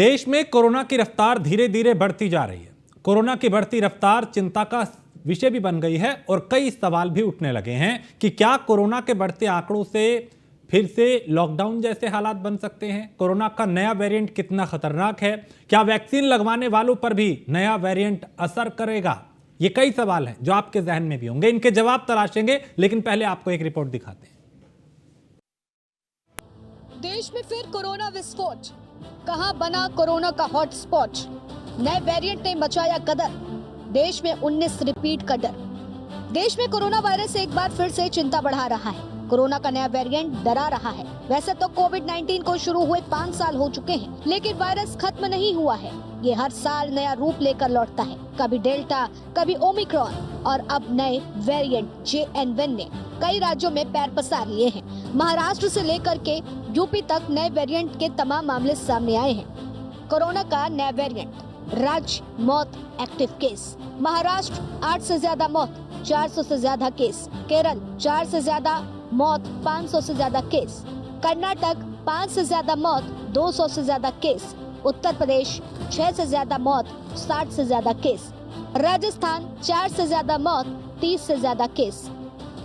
देश में कोरोना की रफ्तार धीरे धीरे बढ़ती जा रही है। कोरोना की बढ़ती रफ्तार चिंता का विषय भी बन गई है और कई सवाल भी उठने लगे हैं कि क्या कोरोना के बढ़ते आंकड़ों से फिर से लॉकडाउन जैसे हालात बन सकते हैं। कोरोना का नया वेरिएंट कितना खतरनाक है, क्या वैक्सीन लगवाने वालों पर भी नया वेरिएंट असर करेगा। ये कई सवाल हैं जो आपके जहन में भी होंगे, इनके जवाब तलाशेंगे, लेकिन पहले आपको एक रिपोर्ट दिखाते हैं। देश में फिर कोरोना विस्फोट, कहां बना कोरोना का हॉटस्पॉट। नए वेरिएंट ने मचाया कदर, देश में 19 रिपीट का डर। देश में कोरोना वायरस एक बार फिर से चिंता बढ़ा रहा है। कोरोना का नया वेरिएंट डरा रहा है। वैसे तो कोविड-19 को शुरू हुए 5 साल हो चुके हैं, लेकिन वायरस खत्म नहीं हुआ है। ये हर साल नया रूप लेकर लौटता है, कभी डेल्टा, कभी ओमिक्रॉन और अब नए वेरिएंट JN1 ने कई राज्यों में पैर पसार लिए हैं। महाराष्ट्र से लेकर के यूपी तक नए वेरिएंट के तमाम मामले सामने आए हैं। कोरोना का नया वेरिएंट, राज्य मौत एक्टिव केस। महाराष्ट्र 8 से ज्यादा मौत, 400 से ज्यादा केस। केरल 4 से ज्यादा मौत, 500 से ज्यादा केस। कर्नाटक 5 से ज्यादा मौत, 200 से ज्यादा केस। उत्तर प्रदेश 6 से ज्यादा मौत, 60 से ज्यादा केस। राजस्थान 4 से ज्यादा मौत, 30 से ज्यादा केस।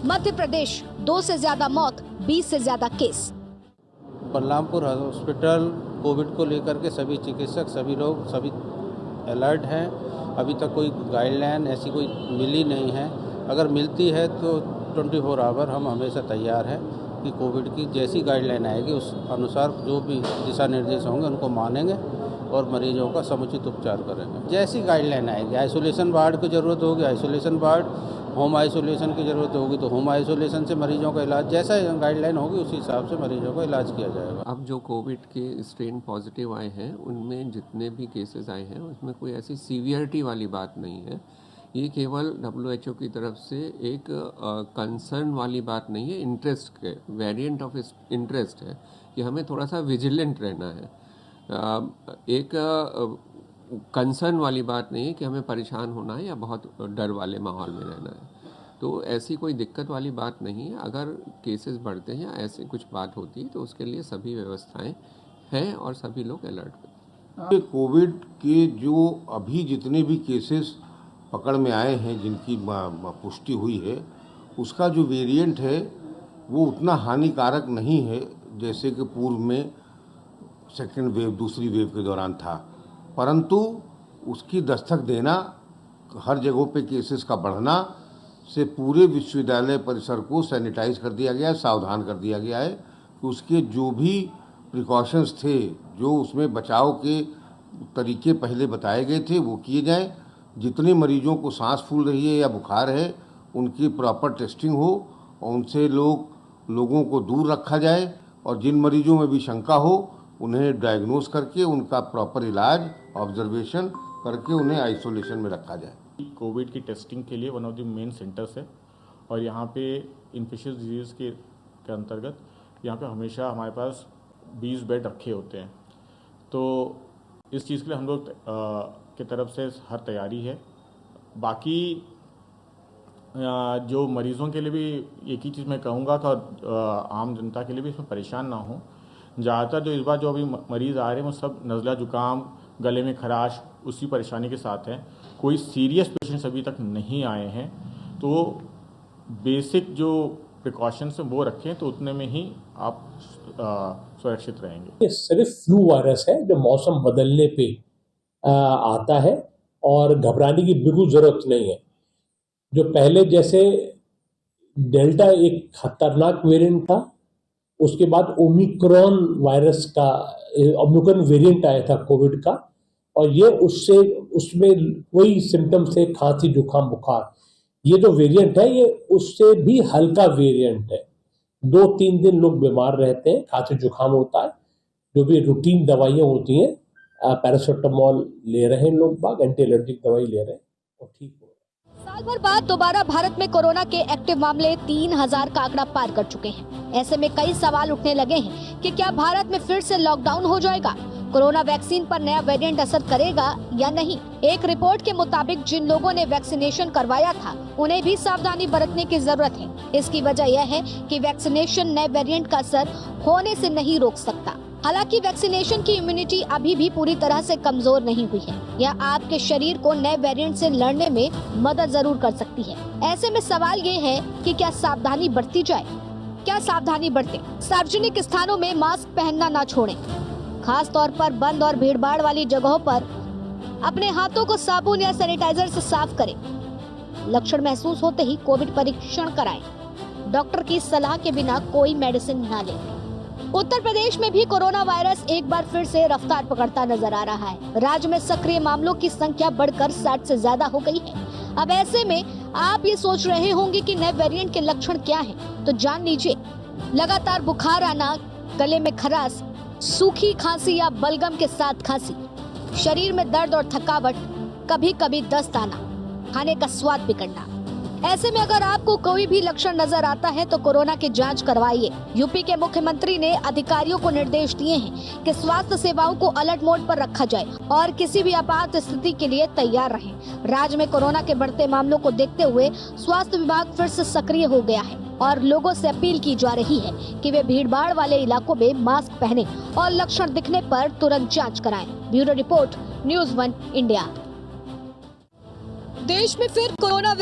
मध्य प्रदेश 2 से ज्यादा मौत, 20 से ज्यादा केस। बलरामपुर हॉस्पिटल कोविड को लेकर के सभी चिकित्सक, सभी लोग, सभी अलर्ट हैं। अभी तक कोई गाइडलाइन ऐसी कोई मिली नहीं है। अगर मिलती है तो 24 आवर हम हमेशा तैयार हैं कि कोविड की जैसी गाइडलाइन आएगी उस अनुसार जो भी दिशा निर्देश होंगे उनको मानेंगे और मरीजों का समुचित उपचार करेंगे। जैसी गाइडलाइन आएगी, आइसोलेशन वार्ड की ज़रूरत होगी आइसोलेशन वार्ड, होम आइसोलेशन की ज़रूरत होगी तो होम आइसोलेशन से मरीजों का इलाज, जैसा गाइडलाइन होगी उसी हिसाब से मरीजों का इलाज किया जाएगा। अब जो कोविड के स्ट्रेन पॉजिटिव आए हैं उनमें जितने भी केसेस आए हैं उसमें कोई ऐसी सीवियरिटी वाली बात नहीं है। ये केवल WHO की तरफ से एक कंसर्न वाली बात नहीं है, इंटरेस्ट के वेरिएंट ऑफ इंटरेस्ट है कि हमें थोड़ा सा विजिलेंट रहना है। एक कंसर्न वाली बात नहीं है कि हमें परेशान होना है या बहुत डर वाले माहौल में रहना है। तो ऐसी कोई दिक्कत वाली बात नहीं है। अगर केसेस बढ़ते हैं, ऐसी कुछ बात होती है तो उसके लिए सभी व्यवस्थाएं हैं और सभी लोग अलर्ट हैं। कोविड के जो अभी जितने भी केसेस पकड़ में आए हैं, जिनकी पुष्टि हुई है, उसका जो वेरिएंट है वो उतना हानिकारक नहीं है जैसे कि पूर्व में सेकेंड वेव, दूसरी वेव के दौरान था। परंतु उसकी दस्तक देना, हर जगहों पे केसेस का बढ़ना से पूरे विश्वविद्यालय परिसर को सैनिटाइज कर दिया गया है, सावधान कर दिया गया है कि उसके जो भी प्रिकॉशंस थे, जो उसमें बचाव के तरीके पहले बताए गए थे वो किए जाएं। जितने मरीजों को सांस फूल रही है या बुखार है उनकी प्रॉपर टेस्टिंग हो और उनसे लोगों को दूर रखा जाए और जिन मरीजों में भी शंका हो उन्हें डायग्नोज करके उनका प्रॉपर इलाज, ऑब्जर्वेशन करके उन्हें आइसोलेशन में रखा जाए। कोविड की टेस्टिंग के लिए one of the main centres है और यहाँ पे इन्फेक्शियस डिजीज़ के अंतर्गत यहाँ पे हमेशा हमारे पास 20 बेड रखे होते हैं। तो इस चीज़ के लिए हम लोग की तरफ से हर तैयारी है। बाकी जो मरीज़ों के लिए भी एक ही चीज़ मैं कहूँगा कि आम जनता के लिए भी इसमें परेशान ना हो। ज़्यादातर जो इस बार जो अभी मरीज़ आ रहे हैं वो सब नज़ला जुकाम, गले में खराश, उसी परेशानी के साथ हैं। कोई सीरियस पेशेंट्स अभी तक नहीं आए हैं। तो बेसिक जो प्रिकॉशंस हैं वो रखें तो उतने में ही आप सुरक्षित रहेंगे। ये सिर्फ फ्लू वायरस है जो मौसम बदलने पे आता है और घबराने की बिल्कुल ज़रूरत नहीं है। जो पहले जैसे डेल्टा एक खतरनाक वेरिएंट था, उसके बाद ओमिक्रॉन वायरस का ओमिक्रॉन वेरिएंट आया था कोविड का, और ये उसमें कोई सिम्टम्स थे, खांसी, जुकाम, बुखार। ये जो वेरिएंट है ये उससे भी हल्का वेरिएंट है। 2-3 दिन लोग बीमार रहते हैं, खांसी जुकाम होता है, जो भी रूटीन दवाइयाँ होती हैं, पैरासिटामोल ले रहे हैं लोग बाग, एंटी एलर्जिक दवाई ले रहे हैं और ठीक हो। साल भर बाद दोबारा भारत में कोरोना के एक्टिव मामले 3000 का आंकड़ा पार कर चुके हैं। ऐसे में कई सवाल उठने लगे हैं कि क्या भारत में फिर से लॉकडाउन हो जाएगा, कोरोना वैक्सीन पर नया वेरिएंट असर करेगा या नहीं। एक रिपोर्ट के मुताबिक जिन लोगों ने वैक्सीनेशन करवाया था उन्हें भी सावधानी बरतने की जरूरत है। इसकी वजह यह है कि वैक्सीनेशन नए वेरिएंट का असर होने से नहीं रोक सकता। हालांकि वैक्सीनेशन की इम्यूनिटी अभी भी पूरी तरह से कमजोर नहीं हुई है। यह आपके शरीर को नए वेरिएंट से लड़ने में मदद जरूर कर सकती है। ऐसे में सवाल ये है कि क्या सावधानी बरती जाए? क्या सावधानी बरतें? सार्वजनिक स्थानों में मास्क पहनना ना छोड़ें। खास तौर पर बंद और भीड़भाड़ वाली जगहों पर अपने हाथों को साबुन या सैनिटाइजर से साफ करें। लक्षण महसूस होते ही कोविड परीक्षण कराएं। डॉक्टर की सलाह के बिना कोई मेडिसिन ना लें। उत्तर प्रदेश में भी कोरोना वायरस एक बार फिर से रफ्तार पकड़ता नजर आ रहा है। राज्य में सक्रिय मामलों की संख्या बढ़कर 60 से ज्यादा हो गई है। अब ऐसे में आप ये सोच रहे होंगे कि नए वेरिएंट के लक्षण क्या हैं, तो जान लीजिए। लगातार बुखार आना, गले में खराश, सूखी खांसी या बलगम के साथ खांसी, शरीर में दर्द और थकावट, कभी कभी दस्त आना, खाने का स्वाद बिगड़ना। ऐसे में अगर आपको कोई भी लक्षण नजर आता है तो कोरोना की जांच करवाइए। यूपी के मुख्यमंत्री ने अधिकारियों को निर्देश दिए हैं कि स्वास्थ्य सेवाओं को अलर्ट मोड पर रखा जाए और किसी भी आपात स्थिति के लिए तैयार रहें। राज्य में कोरोना के बढ़ते मामलों को देखते हुए स्वास्थ्य विभाग फिर से सक्रिय हो गया है और लोगों से अपील की जा रही है कि वे भीड़भाड़ वाले इलाकों में मास्क पहने और लक्षण दिखने पर तुरंत जाँच कराएं। Bureau report, News 1 India. देश में फिर कोरोना